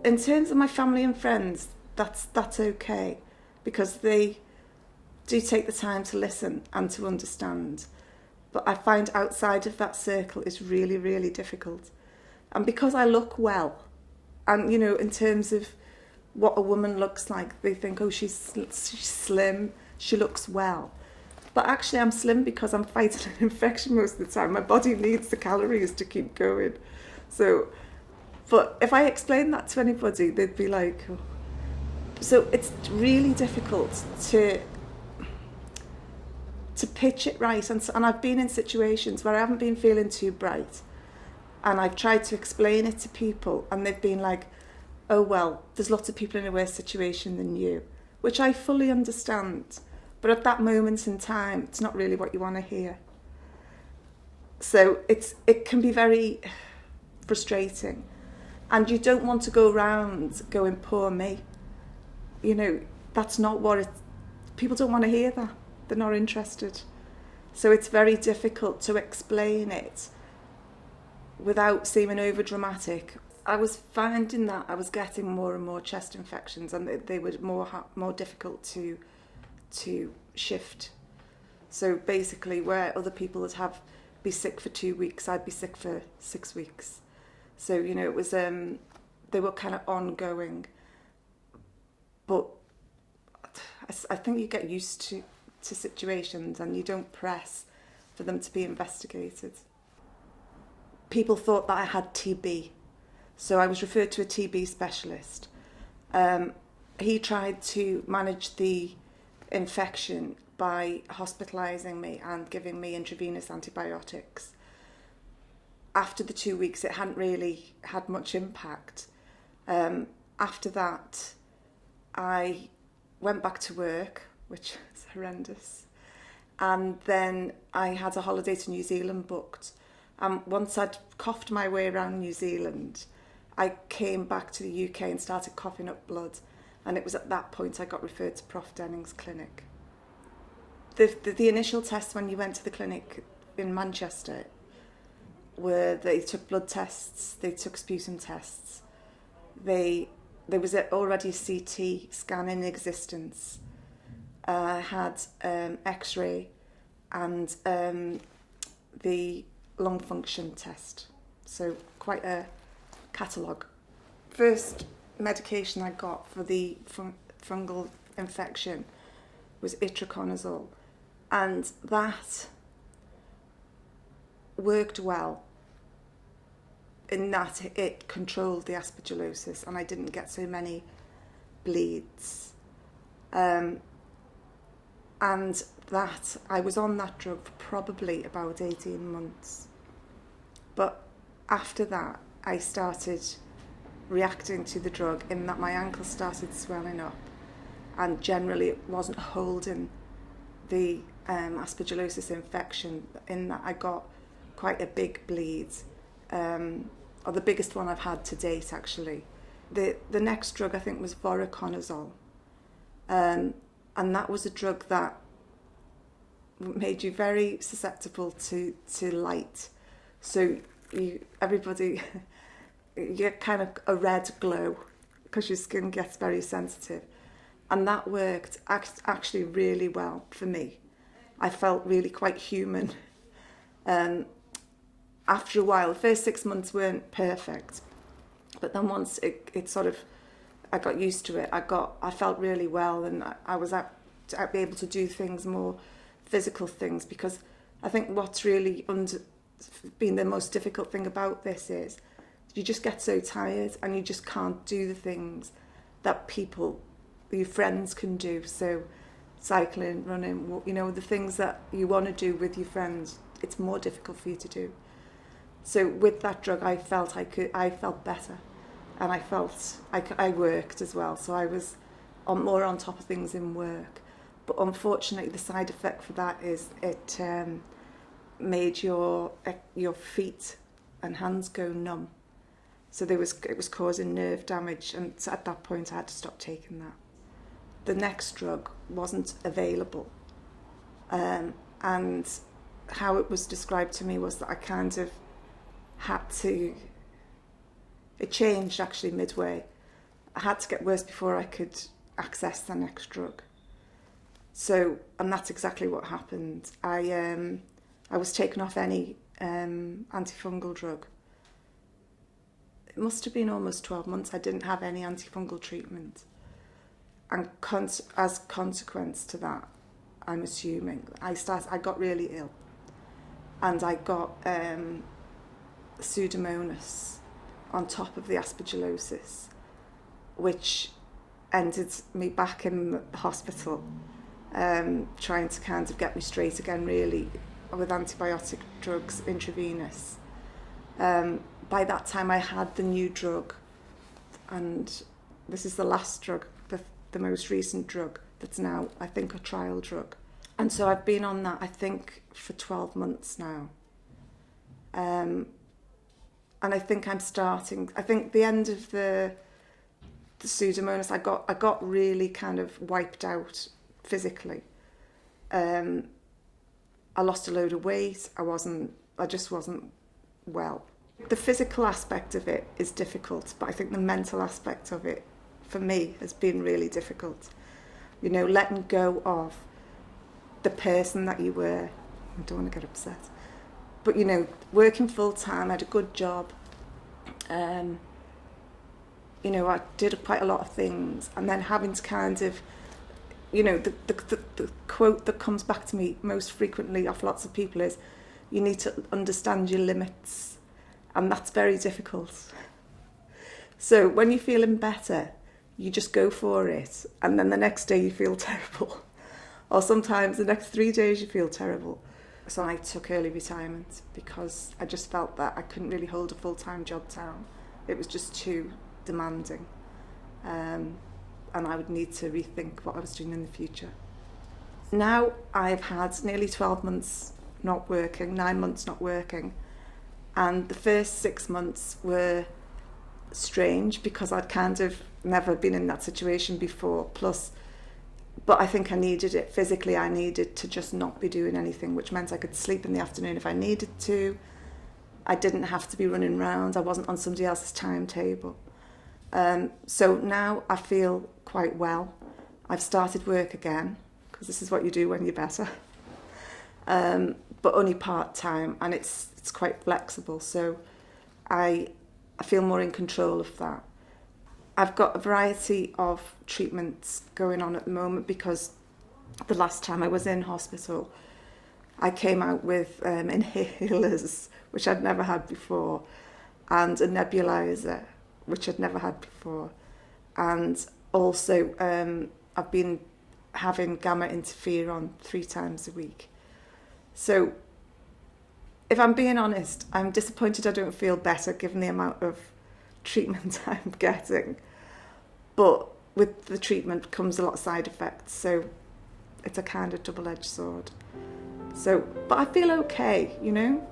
In terms of my family and friends, that's okay, because they do take the time to listen and to understand. But I find outside of that circle is really, really difficult. And because I look well, and in terms of what a woman looks like, they think, oh, she's slim, she looks well. But actually I'm slim because I'm fighting an infection most of the time. My body needs the calories to keep going. But if I explain that to anybody, they'd be like, oh. So it's really difficult to pitch it right. And I've been in situations where I haven't been feeling too bright, and I've tried to explain it to people, and they've been like, oh, well, there's lots of people in a worse situation than you, which I fully understand. But at that moment in time, it's not really what you want to hear. So it can be very frustrating. And you don't want to go around going, poor me. That's not what people don't want to hear that. They're not interested. So it's very difficult to explain it without seeming over dramatic. I was finding that I was getting more and more chest infections, and they were more difficult to shift. So basically, where other people would be sick for 2 weeks, I'd be sick for 6 weeks. So it was they were kind of ongoing. But I think you get used to situations, and you don't press for them to be investigated. People thought that I had TB, so I was referred to a TB specialist. He tried to manage the infection by hospitalising me and giving me intravenous antibiotics. After the 2 weeks, it hadn't really had much impact. After that, I went back to work, which was horrendous. And then I had a holiday to New Zealand booked. Once I'd coughed my way around New Zealand, I came back to the UK and started coughing up blood. And it was at that point I got referred to Prof Denning's clinic. The initial tests when you went to the clinic in Manchester were they took blood tests, they took sputum tests. There was already a CT scan in existence. Had X-ray and the lung function test. So quite a catalogue. First medication I got for the fungal infection was itraconazole, and that worked well in that it controlled the aspergillosis, and I didn't get so many bleeds. And that I was on that drug for probably about 18 months. But after that, I started reacting to the drug in that my ankle started swelling up, and generally it wasn't holding the aspergillosis infection, in that I got quite a big bleed, or the biggest one I've had to date actually. The next drug I think was voriconazole, and that was a drug that made you very susceptible to light. So everybody, you get kind of a red glow because your skin gets very sensitive. And that worked actually really well for me. I felt really quite human. After a while, the first 6 months weren't perfect, but then once it sort of, I got used to it. I felt really well, and I was able to do things more, physical things, because I think what's really been the most difficult thing about this is you just get so tired and you just can't do the things that your friends can do. So cycling, running, the things that you want to do with your friends, it's more difficult for you to do. So with that drug, I felt better, and I felt I worked as well. So I was more on top of things in work. But unfortunately, the side effect for that is it made your feet and hands go numb. So it was causing nerve damage, and at that point I had to stop taking that. The next drug wasn't available, and how it was described to me was that I kind of had to. It changed actually midway. I had to get worse before I could access the next drug. So, and that's exactly what happened. I was taken off any antifungal drug. It must have been almost 12 months. I didn't have any antifungal treatment. And as consequence to that, I'm assuming, I got really ill. And I got Pseudomonas on top of the aspergillosis, which ended me back in the hospital, trying to kind of get me straight again, really, with antibiotic drugs intravenous. By that time I had the new drug, and this is the last drug, the most recent drug that's now, I think, a trial drug. And so I've been on that, I think, for 12 months now. And I think I think the end of the Pseudomonas, I got really kind of wiped out physically. I lost a load of weight. I just wasn't well. The physical aspect of it is difficult, but I think the mental aspect of it, for me, has been really difficult. You know, letting go of the person that you were. I don't want to get upset. But, you know, working full time, I had a good job. You know, I did quite a lot of things, and then having to kind of, you know, the quote that comes back to me most frequently off lots of people is, you need to understand your limits, and that's very difficult. So when you're feeling better, you just go for it, and then the next day you feel terrible, or sometimes the next 3 days you feel terrible. So I took early retirement because I just felt that I couldn't really hold a full-time job down. It was just too demanding, and I would need to rethink what I was doing in the future. Now I've had nearly 12 months not working, 9 months not working, and the first 6 months were strange because I'd kind of never been in that situation before, but I think I needed it physically. I needed to just not be doing anything, which meant I could sleep in the afternoon if I needed to. I didn't have to be running around. I wasn't on somebody else's timetable. So now I feel quite well. I've started work again, because this is what you do when you're better. But only part-time, and it's quite flexible, so I feel more in control of that. I've got a variety of treatments going on at the moment because the last time I was in hospital, I came out with inhalers, which I'd never had before, and a nebulizer, which I'd never had before. And also, I've been having gamma interferon 3 times a week. So, if I'm being honest, I'm disappointed I don't feel better given the amount of treatment I'm getting. But with the treatment comes a lot of side effects, so it's a kind of double-edged sword. So, but I feel okay, you know?